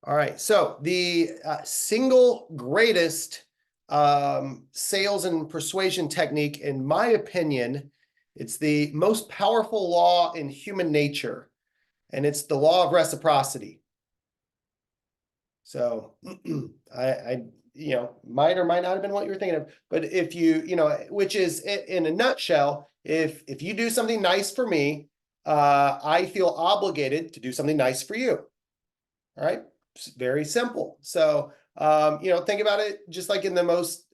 All right. So the single greatest sales and persuasion technique, in my opinion, it's the most powerful law in human nature, and it's the law of reciprocity. So I might or might not have been what you were thinking of, but if which is in a nutshell, if you do something nice for me, I feel obligated to do something nice for you. All right. It's very simple. So, think about it just like in the most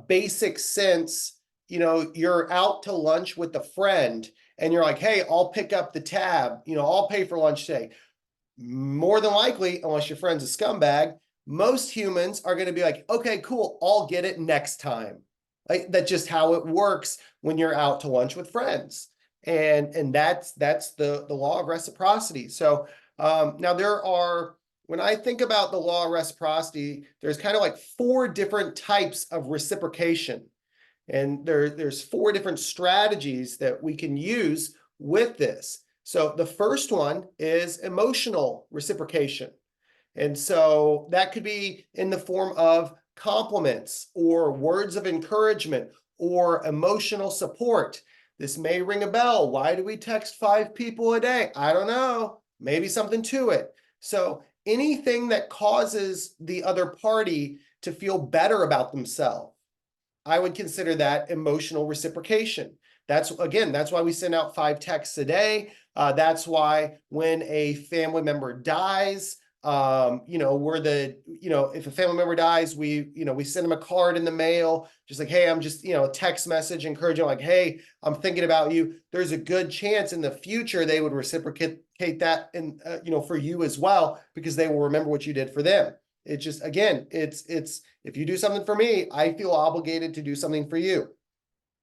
basic sense. You're out to lunch with a friend and you're like, hey, I'll pick up the tab, I'll pay for lunch today. More than likely, unless your friend's a scumbag, most humans are going to be like, okay, cool, I'll get it next time. Like that's just how it works when you're out to lunch with friends. And that's the law of reciprocity. So now when I think about the law of reciprocity, there's kind of like four different types of reciprocation. And there's four different strategies that we can use with this. So the first one is emotional reciprocation. And so that could be in the form of compliments or words of encouragement or emotional support. This may ring a bell. Why do we text 5 people a day? I don't know. Maybe something to it. So anything that causes the other party to feel better about themselves, I would consider that emotional reciprocation. That's why we send out 5 texts a day. That's why when a family member dies, if a family member dies, we send them a card in the mail, just like, hey, I'm just, a text message encouraging, like, hey, I'm thinking about you. There's a good chance in the future they would reciprocate that and, for you as well, because they will remember what you did for them. It's just, again, it's if you do something for me, I feel obligated to do something for you.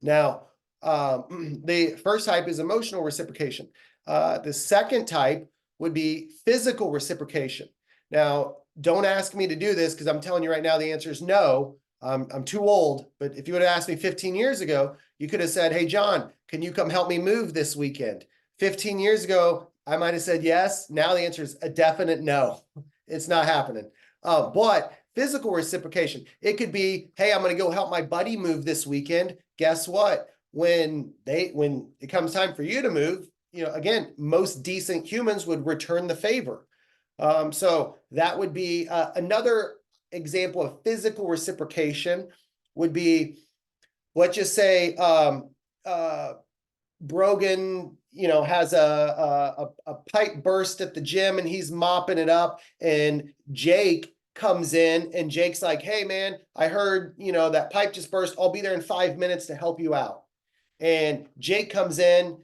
Now, the first type is emotional reciprocation. The second type would be physical reciprocation. Now, don't ask me to do this because I'm telling you right now, the answer is no. I'm too old, but if you would have asked me 15 years ago, you could have said, hey, John, can you come help me move this weekend? 15 years ago, I might have said yes. Now the answer is a definite no. It's not happening. But physical reciprocation, it could be, hey, I'm going to go help my buddy move this weekend. Guess what? When it comes time for you to move, again, most decent humans would return the favor. So that would be another example of physical reciprocation would be, let's just say Brogan, has a pipe burst at the gym and he's mopping it up, and Jake comes in and Jake's like, hey man, I heard, that pipe just burst. I'll be there in 5 minutes to help you out. And Jake comes in,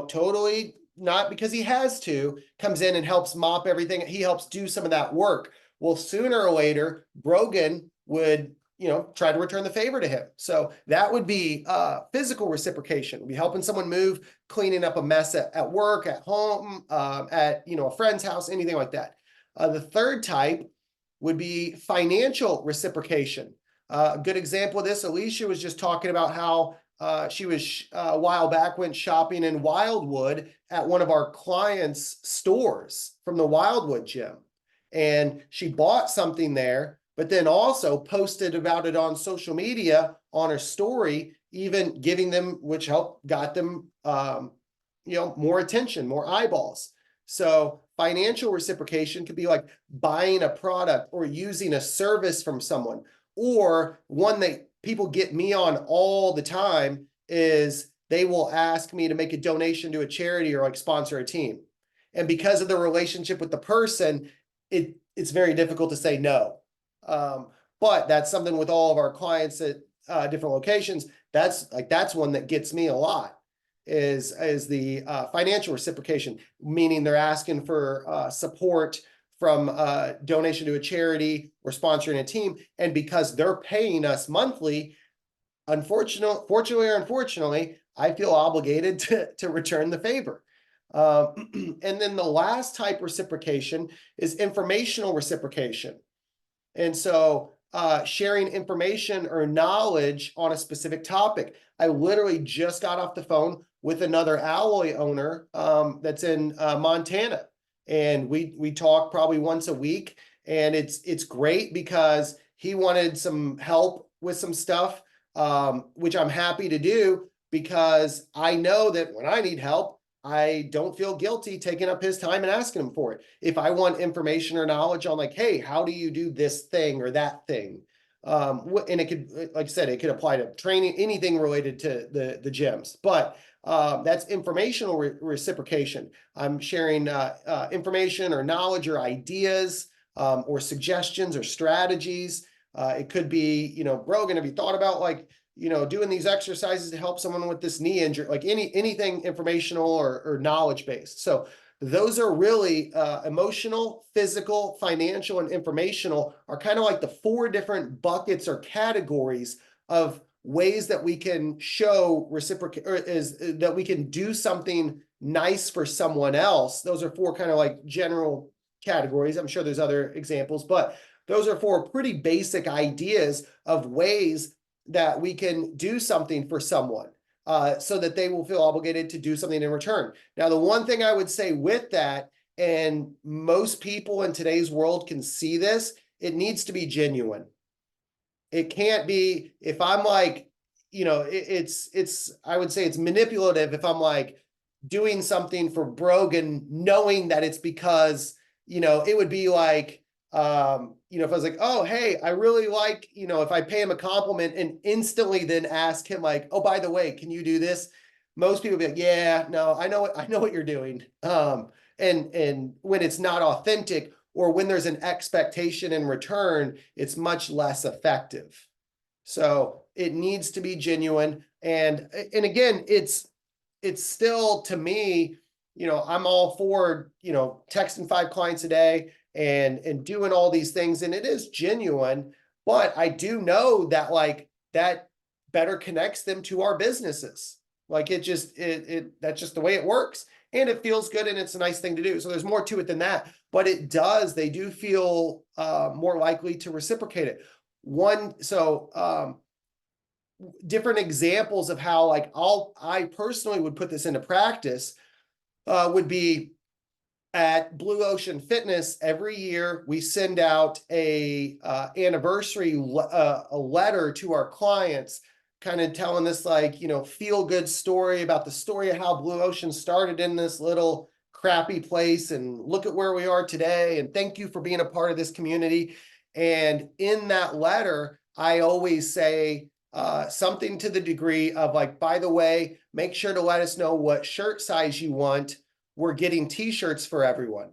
totally not because he has to, comes in and helps mop everything. He helps do some of that work. Well, sooner or later, Brogan would, try to return the favor to him. So that would be physical reciprocation. We'd be helping someone move, cleaning up a mess at work, at home, at, a friend's house, anything like that. The third type would be financial reciprocation. A good example of this, Alicia was just talking about how she was a while back went shopping in Wildwood at one of our clients' stores from the Wildwood gym. And she bought something there, but then also posted about it on social media on her story, even giving them, which got them, more attention, more eyeballs. So financial reciprocation could be like buying a product or using a service from someone, or one that people get me on all the time is they will ask me to make a donation to a charity or like sponsor a team. And because of the relationship with the person, it's very difficult to say no. But that's something with all of our clients at different locations. That's one that gets me a lot is the financial reciprocation, meaning they're asking for support from donation to a charity or sponsoring a team. And because they're paying us monthly, fortunately or unfortunately, I feel obligated to return the favor. And then the last type reciprocation is informational reciprocation. And so sharing information or knowledge on a specific topic. I literally just got off the phone with another alloy owner that's in Montana. and we talk probably once a week, and it's great because he wanted some help with some stuff, which I'm happy to do because I know that when I need help, I don't feel guilty taking up his time and asking him for it. If I want information or knowledge on like, hey, how do you do this thing or that thing? And it could, like I said, it could apply to training, anything related to the gyms, but that's informational reciprocation. I'm sharing information or knowledge or ideas, or suggestions or strategies. It could be, Brogan, have you thought about like, doing these exercises to help someone with this knee injury, like anything informational or knowledge based. So those are really emotional, physical, financial, and informational are kind of like the four different buckets or categories of ways that we can show reciprocate, or is that we can do something nice for someone else. Those are four kind of like general categories. I'm sure there's other examples, but those are four pretty basic ideas of ways that we can do something for someone, so that they will feel obligated to do something in return. Now, the one thing I would say with that, and most people in today's world can see this, it needs to be genuine. It can't be, if I'm like, I would say it's manipulative if I'm like doing something for Brogan, knowing that it's because, it would be like, if I was like, oh, hey, I really like, if I pay him a compliment and instantly then ask him like, oh, by the way, can you do this? Most people be like, yeah, no, I know what you're doing. And when it's not authentic, or when there's an expectation in return, it's much less effective. So it needs to be genuine. And again, it's still, to me, I'm all for, texting 5 clients a day and doing all these things. And it is genuine, but I do know that like that better connects them to our businesses. Like that's just the way it works. And it feels good and it's a nice thing to do. So there's more to it than that, but they do feel more likely to reciprocate it. Different examples of how like I personally would put this into practice would be at Blue Ocean Fitness. Every year we send out a anniversary a letter to our clients, kind of telling this like, feel good story about the story of how Blue Ocean started in this little crappy place and look at where we are today, and thank you for being a part of this community. And in that letter, I always say something to the degree of like, by the way, make sure to let us know what shirt size you want. We're getting t-shirts for everyone.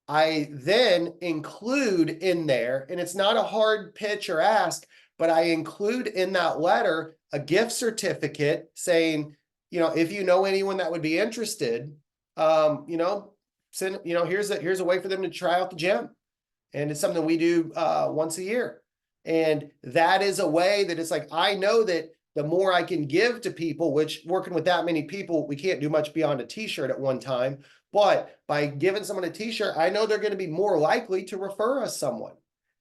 I then include in there, and it's not a hard pitch or ask, but I include in that letter a gift certificate saying, if you know anyone that would be interested, send, here's a way for them to try out the gym. And it's something we do once a year. And that is a way that it's like, I know that the more I can give to people, which working with that many people, we can't do much beyond a t-shirt at one time. But by giving someone a t-shirt, I know they're going to be more likely to refer us someone.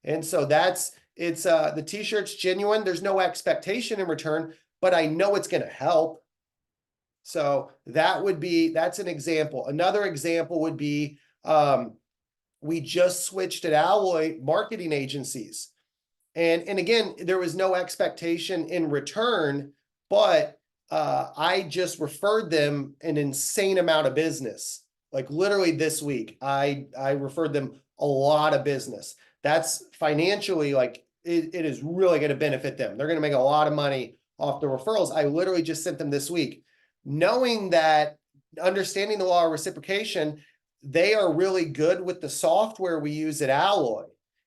And so the t-shirt's genuine. There's no expectation in return, but I know it's going to help. So that's an example. Another example would be, we just switched at Alloy marketing agencies. And again, there was no expectation in return, but I just referred them an insane amount of business. Like literally this week, I referred them a lot of business. That's financially like it is really going to benefit them. They're going to make a lot of money off the referrals. I literally just sent them this week, knowing that, understanding the law of reciprocation, they are really good with the software we use at Alloy,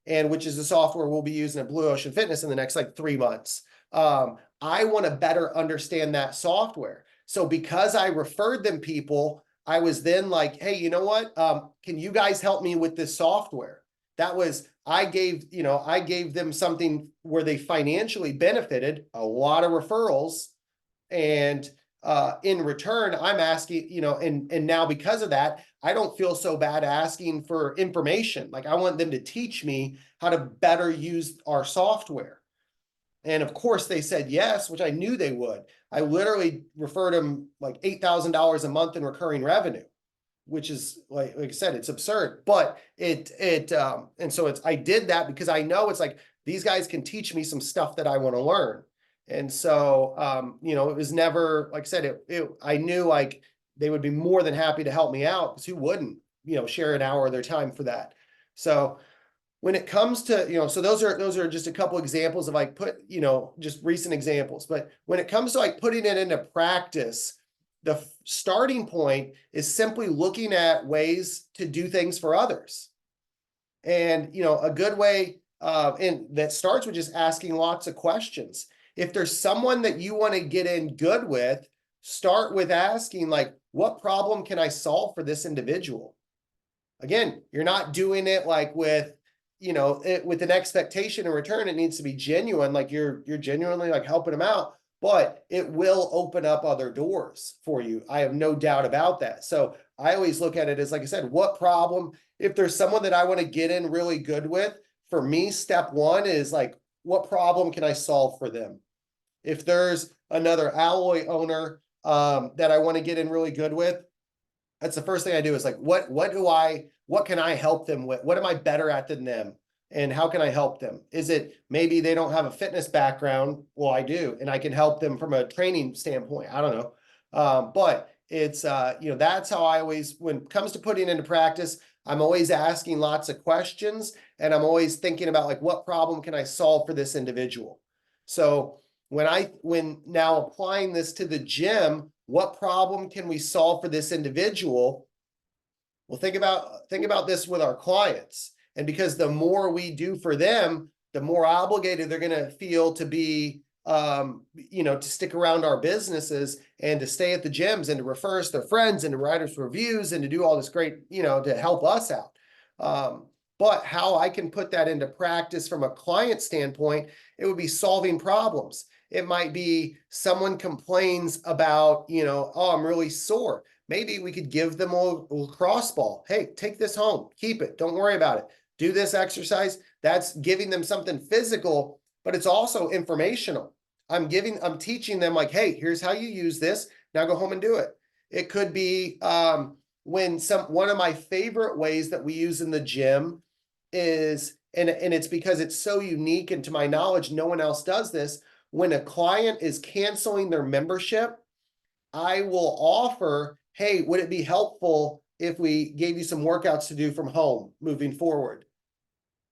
and which is the software we'll be using at Blue Ocean Fitness in the next like 3 months. I want to better understand that software. So because I referred them people, I was then like, hey, you know what? Can you guys help me with this software? I gave them something where they financially benefited, a lot of referrals. And in return, I'm asking, and now because of that, I don't feel so bad asking for information. Like I want them to teach me how to better use our software. And of course they said yes, which I knew they would. I literally referred them like $8,000 a month in recurring revenue. which is like I said, it's absurd, but and so I did that because I know it's like, these guys can teach me some stuff that I want to learn. And so, it was never, like I said, I knew like they would be more than happy to help me out, because who wouldn't, share an hour of their time for that. So when it comes to, so those are just a couple examples of like just recent examples. But when it comes to like putting it into practice, the starting point is simply looking at ways to do things for others. And, a good way, and that starts with just asking lots of questions. If there's someone that you want to get in good with, start with asking like, what problem can I solve for this individual? Again, you're not doing it like with, with an expectation in return. It needs to be genuine. Like you're genuinely like helping them out, but it will open up other doors for you. I have no doubt about that. So I always look at it as, like I said, what problem, if there's someone that I want to get in really good with, for me, step one is like, what problem can I solve for them? If there's another alloy owner that I want to get in really good with, that's the first thing I do is like, what can I help them with? What am I better at than them? And how can I help them? Is it maybe they don't have a fitness background? Well, I do, and I can help them from a training standpoint. I don't know. But it's, that's how I always, when it comes to putting into practice, I'm always asking lots of questions, and I'm always thinking about like, what problem can I solve for this individual? So when now applying this to the gym, what problem can we solve for this individual? Well, think about this with our clients. And because the more we do for them, the more obligated they're going to feel to be, to stick around our businesses and to stay at the gyms and to refer us to friends and to write us reviews and to do all this great, to help us out. But how I can put that into practice from a client standpoint, it would be solving problems. It might be someone complains about, oh, I'm really sore. Maybe we could give them a lacrosse ball. Hey, take this home, keep it. Don't worry about it. Do this exercise. That's giving them something physical, but it's also informational. I'm teaching them like, hey, here's how you use this. Now go home and do it. It could be one of my favorite ways that we use in the gym is, and it's because it's so unique, and to my knowledge, no one else does this. When a client is canceling their membership, I will offer, hey, would it be helpful if we gave you some workouts to do from home moving forward?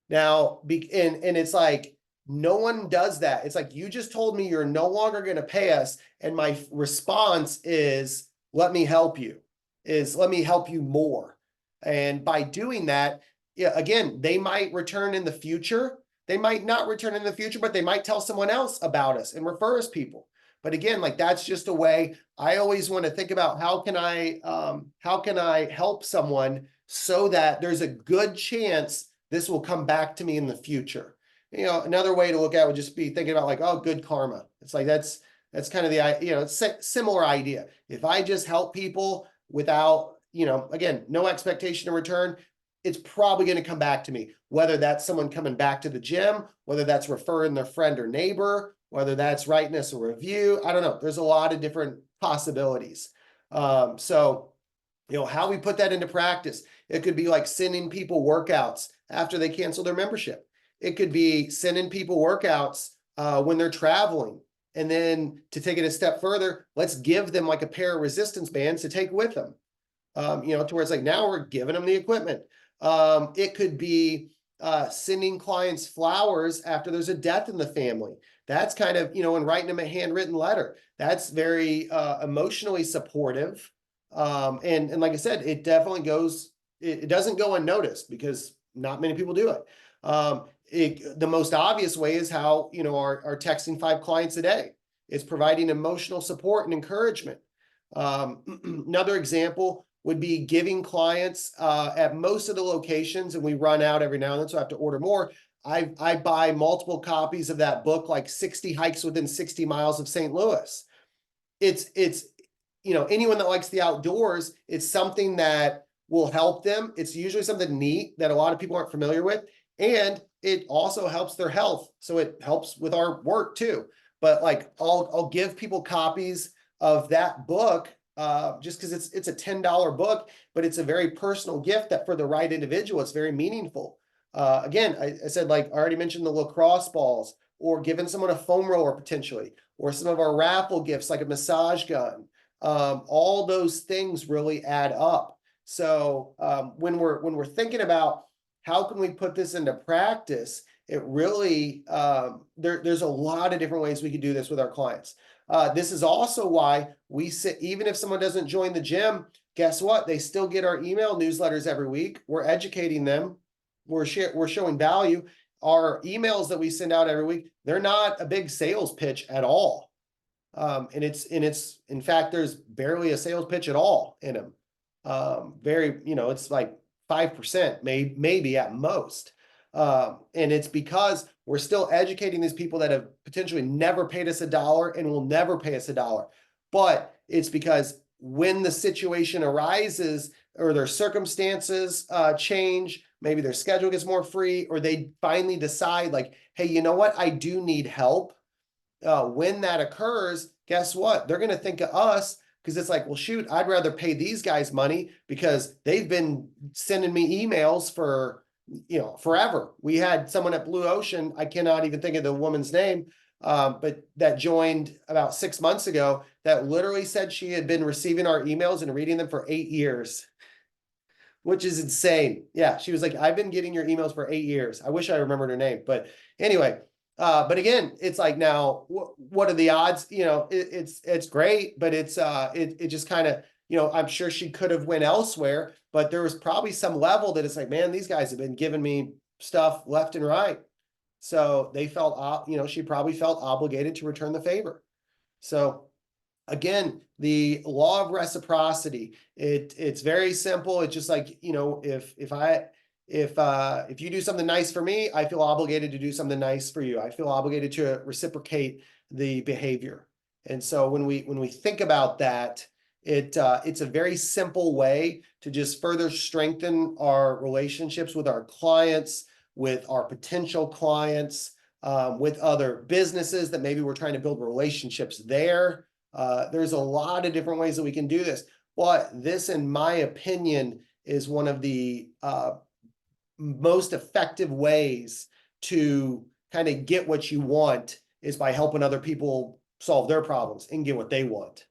Now, and it's like, no one does that. It's like, you just told me you're no longer going to pay us. And my response is, let me help you more. And by doing that, yeah, again, they might return in the future. They might not return in the future, but they might tell someone else about us and refer us people. But again, like that's just a way. I always want to think about how can I help someone so that there's a good chance this will come back to me in the future. Another way to look at it would just be thinking about like, oh, good karma. It's like, that's kind of it's a similar idea. If I just help people without, again, no expectation in return, it's probably going to come back to me, whether that's someone coming back to the gym, whether that's referring their friend or neighbor, whether that's writing us a review. I don't know. There's a lot of different possibilities. So, how we put that into practice, it could be like sending people workouts after they cancel their membership. It could be sending people workouts when they're traveling. And then to take it a step further, let's give them like a pair of resistance bands to take with them. To where it's like, now we're giving them the equipment. It could be sending clients flowers after there's a death in the family. That's kind of, and writing them a handwritten letter. That's very emotionally supportive. And like I said, it definitely it doesn't go unnoticed because not many people do it. The most obvious way is how, our texting 5 clients a day. It's providing emotional support and encouragement. Another example would be giving clients at most of the locations, and we run out every now and then, so I have to order more. I buy multiple copies of that book, like 60 Hikes Within 60 Miles of St. Louis. It's anyone that likes the outdoors, it's something that will help them. It's usually something neat that a lot of people aren't familiar with, and it also helps their health. So it helps with our work too. But like, I'll give people copies of that book just because it's a $10 book, but it's a very personal gift that for the right individual, it's very meaningful. Again, I said, like I already mentioned, the lacrosse balls, or giving someone a foam roller potentially, or some of our raffle gifts like a massage gun. All those things really add up. So when we're thinking about how can we put this into practice, it really there's a lot of different ways we could do this with our clients. This is also why we sit, even if someone doesn't join the gym, guess what? They still get our email newsletters every week. We're educating them. We're showing value. Our emails that we send out every week, they're not a big sales pitch at all. And it's in fact, there's barely a sales pitch at all in them. Very, it's like 5%, maybe at most. And it's because we're still educating these people that have potentially never paid us $1 and will never pay us $1. But it's because when the situation arises or their circumstances change, maybe their schedule gets more free, or they finally decide like, hey, you know what? I do need help. When that occurs, guess what? They're going to think of us, because it's like, well, shoot, I'd rather pay these guys money because they've been sending me emails for, forever. We had someone at Blue Ocean, I cannot even think of the woman's name, but that joined about 6 months ago, that literally said she had been receiving our emails and reading them for 8 years, which is insane. Yeah, she was like, I've been getting your emails for 8 years. I wish I remembered her name, but anyway. But again, it's like, now, what are the odds? It's great, but it just kind of, I'm sure she could have went elsewhere, but there was probably some level that it's like, man, these guys have been giving me stuff left and right. So they felt, she probably felt obligated to return the favor. So again, the law of reciprocity, it's very simple. It's just like, if you do something nice for me, I feel obligated to do something nice for you. I feel obligated to reciprocate the behavior. And so when we think about that, it's a very simple way to just further strengthen our relationships with our clients, with our potential clients, with other businesses that maybe we're trying to build relationships there. There's a lot of different ways that we can do this, but this, in my opinion, is one of the most effective ways to kind of get what you want, is by helping other people solve their problems and get what they want.